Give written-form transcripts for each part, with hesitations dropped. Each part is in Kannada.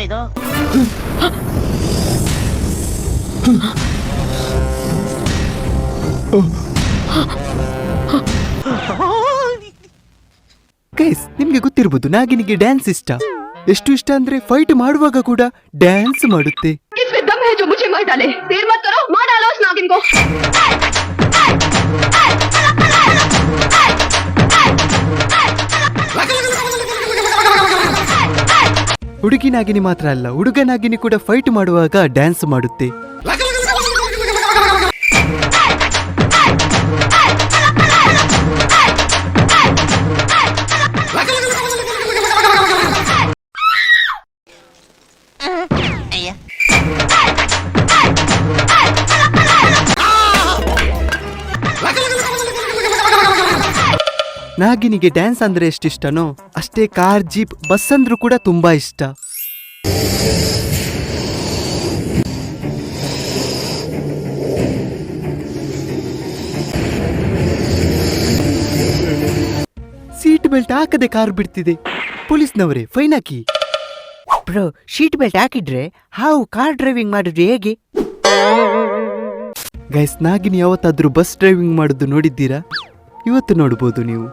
ಇದು? ಗೈಸ್, ನಿಮ್ಗೆ ಗೊತ್ತಿರ್ಬೋದು ನಾಗಿನಿಗೆ ಡ್ಯಾನ್ಸ್ ಇಷ್ಟ. ಎಷ್ಟು ಇಷ್ಟ ಅಂದ್ರೆ ಫೈಟ್ ಮಾಡುವಾಗ ಕೂಡ ಡ್ಯಾನ್ಸ್ ಮಾಡುತ್ತೆ. इसमें दम है जो मुझे मार डाले. देर मत करो, मार डालो उस नागिन को. ಹುಡುಗಿ ನಾಗಿನಿ ಮಾತ್ರ ಅಲ್ಲ, ಹುಡುಗ ನಾಗಿನಿ ಕೂಡ ಫೈಟ್ ಮಾಡುವಾಗ ಡ್ಯಾನ್ಸ್ ಮಾಡುತ್ತೆ. ಅಯ್ಯ, ನಾಗಿನಿಗೆ ಡ್ಯಾನ್ಸ್ ಅಂದ್ರೆ ಎಷ್ಟಿಷ್ಟನೋ ಅಷ್ಟೇ ಕಾರ್, ಜೀಪ್, ಬಸ್ ಅಂದ್ರೂ ಕೂಡ ತುಂಬಾ ಇಷ್ಟ. ಸೀಟ್ ಬೆಲ್ಟ್ ಹಾಕದೆ ಕಾರ್ ಬಿಡ್ತಿದೆ. ಪೊಲೀಸ್ನವರೇ, ಫೈನ್ ಹಾಕಿ. ಬ್ರೋ, ಶೀಟ್ ಬೆಲ್ಟ್ ಹಾಕಿದ್ರೆ ಹಾವು ಕಾರ್ ಡ್ರೈವಿಂಗ್ ಮಾಡಿದ್ರೆ ಹೇಗೆ? ಗೈಸ್, ನಾಗಿನಿ ಯಾವತ್ತಾದ್ರೂ ಬಸ್ ಡ್ರೈವಿಂಗ್ ಮಾಡುದು ನೋಡಿದ್ದೀರಾ? ಇವತ್ತು ನೋಡ್ಬೋದು ನೀವು.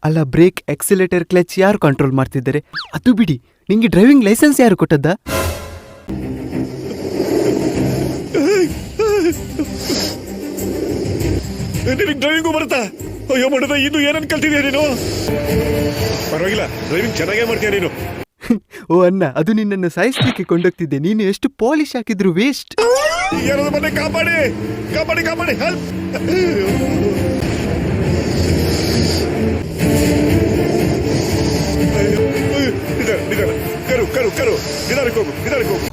ಅಲ್ಲ, ಬ್ರೇಕ್, ಎಕ್ಸಿಲೇಟರ್, ಕ್ಲಚ್ ಯಾರು ಕಂಟ್ರೋಲ್ ಮಾಡ್ತಿದ್ದಾರೆ? ಅದು ಬಿಡಿ, ನಿಂಗೆ ಡ್ರೈವಿಂಗ್ ಲೈಸೆನ್ಸ್ ಯಾರು ಕೊಟ್ಟದ್ದ? ನಿನಗೆ ಡ್ರೈವಿಂಗು ಬರುತ್ತಾ? ಅಯ್ಯೋ ಮಾಡುದ, ಇದು ಏನನ್ ಕಲ್ತಿದ್ಯಾ ನೀನು? ಪರವಾಗಿಲ್ಲ, ಡ್ರೈವಿಂಗ್ ಚೆನ್ನಾಗೇ ಮಾಡ್ತೀಯ ನೀನು. ಓ ಅಣ್ಣ, ಅದು ನಿನ್ನನ್ನು ಸಾಯಿಸ್ಲಿಕ್ಕೆ ಕೊಂಡೋಗ್ತಿದ್ದೆ. ನೀನು ಎಷ್ಟು ಪಾಲಿಶ್ ಹಾಕಿದ್ರು ವೇಸ್ಟ್. ಯಾರಾದ್ರೂ ಬಂದೆ, ಕಾಪಾಡಿ ಕಾಪಾಡಿ ಕಾಪಾಡಿ, ಹೆಲ್ಪ್! ನಿಧಾನ, ಕರು ಕರು ಕರು, ನಿಧಾನಕ್ಕೆ ಹೋಗು, ನಿಧಾನಕ್ಕೆ ಹೋಗು.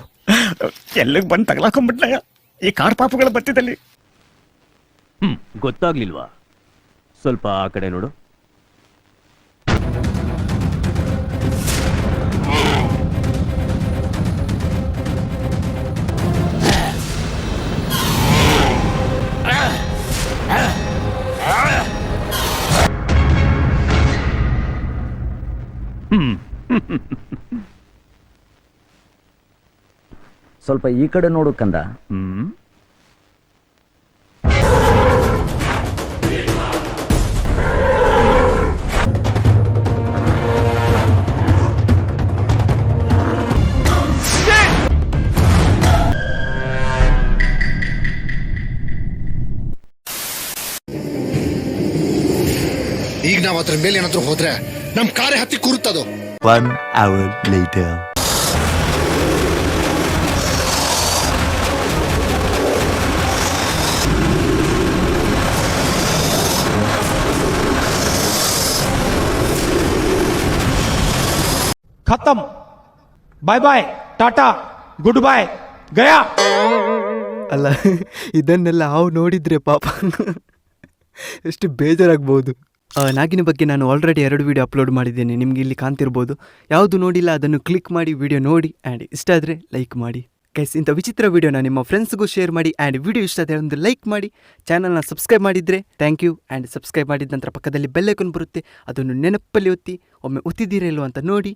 ಎಲ್ಲಿಗೆ ಬಂದು ತಗಲಾಕೊಂಡ್ಬಿಟ್ನಯ್ಯ ಈ ಕಾರ್ ಪಾಪುಗಳ ಬತ್ತಿದಲ್ಲಿ. ಗೊತ್ತಾಗ್ಲಿಲ್ವಾ? ಸ್ವಲ್ಪ ಆ ಕಡೆ ನೋಡು. ಸ್ವಲ್ಪ ಈ ಕಡೆ ನೋಡು ಕಂದ. ಈಗ ನಾವ್ ಅದ್ರ ಮೇಲೆ ಏನಾದ್ರೂ ಹೋದ್ರೆ ನಮ್ ಕಾರೇ ಹತ್ತಿ ಕೂರುತ್ತದು. 1 hour later. ಖತಮ್, ಬಾಯ್ ಬಾಯ್, ಟಾಟಾ, ಗುಡ್ ಬಾಯ್, ಗಯಾ. ಅಲ್ಲ, ಇದನ್ನೆಲ್ಲ ಹಾವು ನೋಡಿದ್ರೆ ಪಾಪ ಎಷ್ಟು ಬೇಜಾರಾಗ್ಬೋದು. ನಾಗಿನ ಬಗ್ಗೆ ನಾನು ಆಲ್ರೆಡಿ 2 ವಿಡಿಯೋ ಅಪ್ಲೋಡ್ ಮಾಡಿದ್ದೇನೆ, ನಿಮಗೆ ಇಲ್ಲಿ ಕಾಣ್ತಿರ್ಬೋದು. ಯಾವುದು ನೋಡಿಲ್ಲ ಅದನ್ನು ಕ್ಲಿಕ್ ಮಾಡಿ ವಿಡಿಯೋ ನೋಡಿ, ಆ್ಯಂಡ್ ಇಷ್ಟ ಆದರೆ ಲೈಕ್ ಮಾಡಿ. ಗೈಸ್, ಇಂಥ ವಿಚಿತ್ರ ವಿಡಿಯೋನ ನಿಮ್ಮ ಫ್ರೆಂಡ್ಸ್ಗೂ ಶೇರ್ ಮಾಡಿ, ಆ್ಯಂಡ್ ವಿಡಿಯೋ ಇಷ್ಟ ಆದರೆ ಒಂದು ಲೈಕ್ ಮಾಡಿ. ಚಾನಲ್ನ ಸಬ್ಸ್ಕ್ರೈಬ್ ಮಾಡಿದರೆ ಥ್ಯಾಂಕ್ ಯು. ಆ್ಯಂಡ್ ಸಬ್ಸ್ಕ್ರೈಬ್ ಮಾಡಿದ ನಂತರ ಪಕ್ಕದಲ್ಲಿ ಬೆಲ್ ಐಕಾನ್ ಬರುತ್ತೆ, ಅದನ್ನು ನೆನಪಲ್ಲಿ ಒತ್ತಿ. ಒಮ್ಮೆ ಒತ್ತಿದ್ದೀರಾ ಇಲ್ವೋ ಅಂತ ನೋಡಿ.